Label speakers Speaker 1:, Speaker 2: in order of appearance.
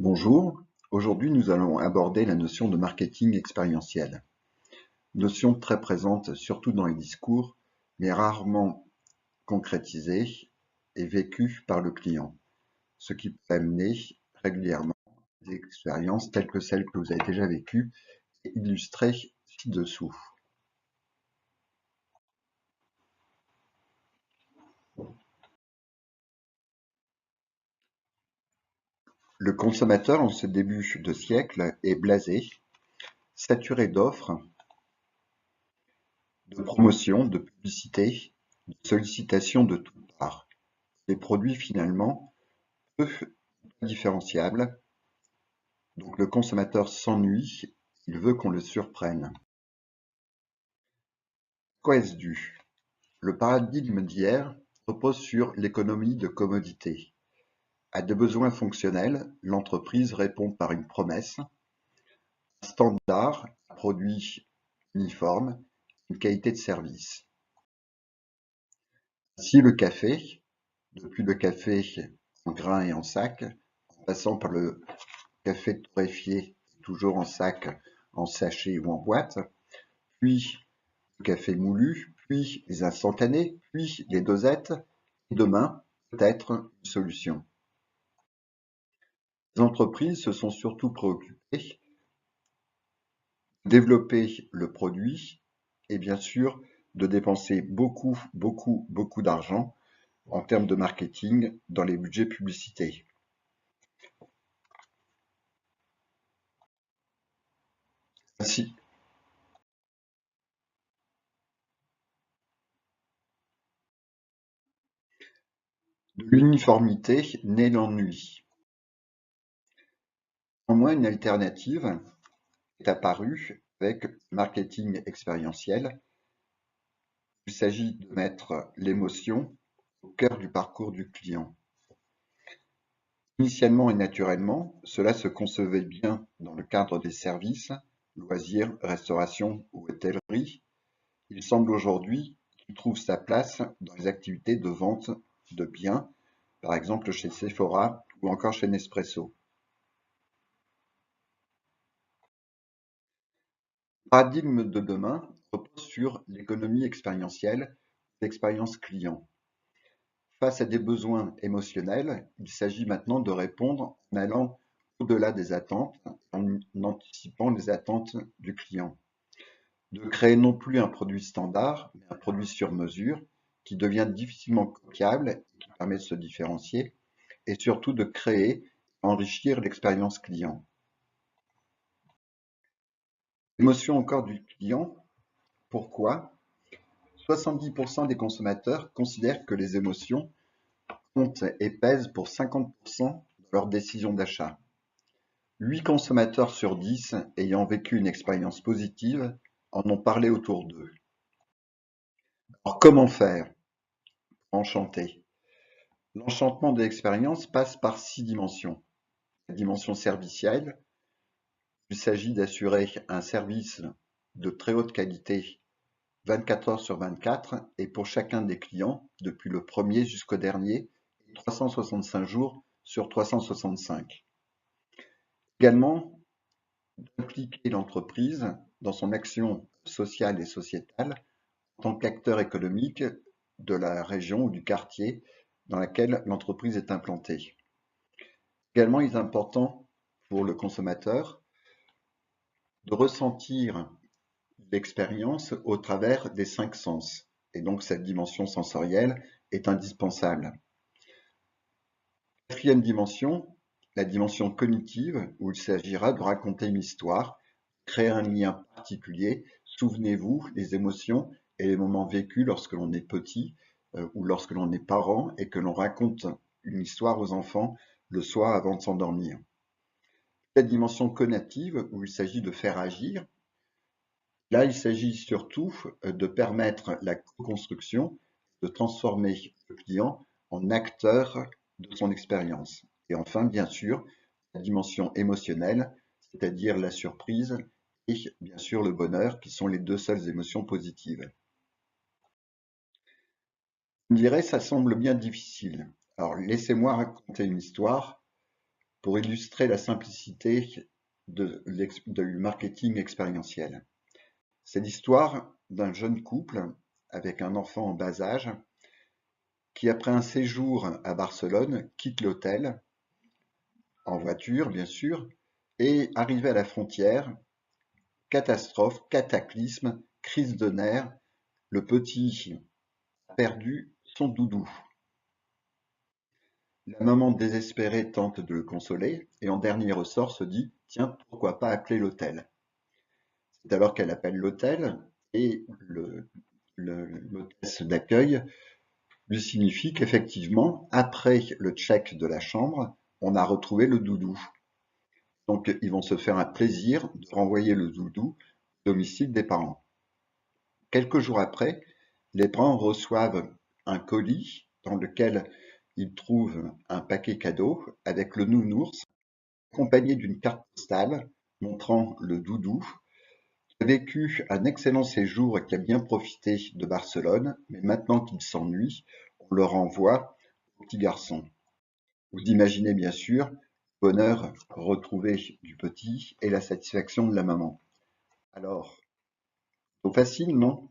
Speaker 1: Bonjour, aujourd'hui nous allons aborder la notion de marketing expérientiel. Notion très présente surtout dans les discours, mais rarement concrétisée et vécue par le client, ce qui peut amener régulièrement des expériences telles que celles que vous avez déjà vécues et illustrées ci-dessous. Le consommateur en ce début de siècle est blasé, saturé d'offres, de promotions, de publicités, de sollicitations de toutes parts. Des produits finalement peu différenciables, donc le consommateur s'ennuie, il veut qu'on le surprenne. À quoi est-ce dû? Le paradigme d'hier repose sur l'économie de commodité. À des besoins fonctionnels, l'entreprise répond par une promesse, un standard, un produit uniforme, une qualité de service. Ainsi le café, depuis le café en grains et en sac, en passant par le café torréfié, toujours en sac, en sachet ou en boîte, puis le café moulu, puis les instantanés, puis les dosettes, et demain, peut-être une solution. Les entreprises se sont surtout préoccupées de développer le produit et bien sûr de dépenser beaucoup d'argent en termes de marketing dans les budgets publicités. Ainsi, de l'uniformité naît l'ennui. Néanmoins, une alternative est apparue avec le marketing expérientiel. Il s'agit de mettre l'émotion au cœur du parcours du client. Initialement et naturellement, cela se concevait bien dans le cadre des services, loisirs, restauration ou hôtellerie. Il semble aujourd'hui qu'il trouve sa place dans les activités de vente de biens, par exemple chez Sephora ou encore chez Nespresso. Le paradigme de demain repose sur l'économie expérientielle, l'expérience client. Face à des besoins émotionnels, il s'agit maintenant de répondre en allant au-delà des attentes, en anticipant les attentes du client. De créer non plus un produit standard, mais un produit sur mesure, qui devient difficilement copiable et qui permet de se différencier, et surtout de créer, enrichir l'expérience client. L'émotion encore du client, pourquoi? 70% des consommateurs considèrent que les émotions comptent et pèsent pour 50% de leur décision d'achat. 8 consommateurs sur 10 ayant vécu une expérience positive en ont parlé autour d'eux. Alors comment faire pour enchanter? L'enchantement de l'expérience passe par 6 dimensions. La dimension servicielle, il s'agit d'assurer un service de très haute qualité 24 heures sur 24 et pour chacun des clients, depuis le premier jusqu'au dernier, 365 jours sur 365. Également, d'impliquer l'entreprise dans son action sociale et sociétale en tant qu'acteur économique de la région ou du quartier dans laquelle l'entreprise est implantée. Également, il est important pour le consommateur de ressentir l'expérience au travers des 5 sens. Et donc, cette dimension sensorielle est indispensable. Quatrième dimension, la dimension cognitive, où il s'agira de raconter une histoire, créer un lien particulier. Souvenez-vous les émotions et les moments vécus lorsque l'on est petit ou lorsque l'on est parent et que l'on raconte une histoire aux enfants le soir avant de s'endormir. La dimension cognitive, où il s'agit de faire agir. Là, il s'agit surtout de permettre la co-construction, de transformer le client en acteur de son expérience. Et enfin, bien sûr, la dimension émotionnelle, c'est-à-dire la surprise et bien sûr le bonheur, qui sont les deux seules émotions positives. Je me dirais, ça semble bien difficile. Alors, laissez-moi raconter une histoire pour illustrer la simplicité du marketing expérientiel. C'est l'histoire d'un jeune couple avec un enfant en bas âge qui, après un séjour à Barcelone, quitte l'hôtel, en voiture bien sûr, et arrivé à la frontière, catastrophe, cataclysme, crise de nerfs, le petit a perdu son doudou. La maman désespérée tente de le consoler et en dernier ressort se dit « Tiens, pourquoi pas appeler l'hôtel ?» C'est alors qu'elle appelle l'hôtel et l'hôtesse d'accueil lui signifie qu'effectivement, après le check de la chambre, on a retrouvé le doudou. Donc ils vont se faire un plaisir de renvoyer le doudou au domicile des parents. Quelques jours après, les parents reçoivent un colis dans lequel ils trouvent un paquet cadeau avec le nounours, accompagné d'une carte postale montrant le doudou qui a vécu un excellent séjour et qui a bien profité de Barcelone, mais maintenant qu'il s'ennuie, on le renvoie au petit garçon. Vous imaginez bien sûr le bonheur retrouvé du petit et la satisfaction de la maman. Alors, c'est facile, non?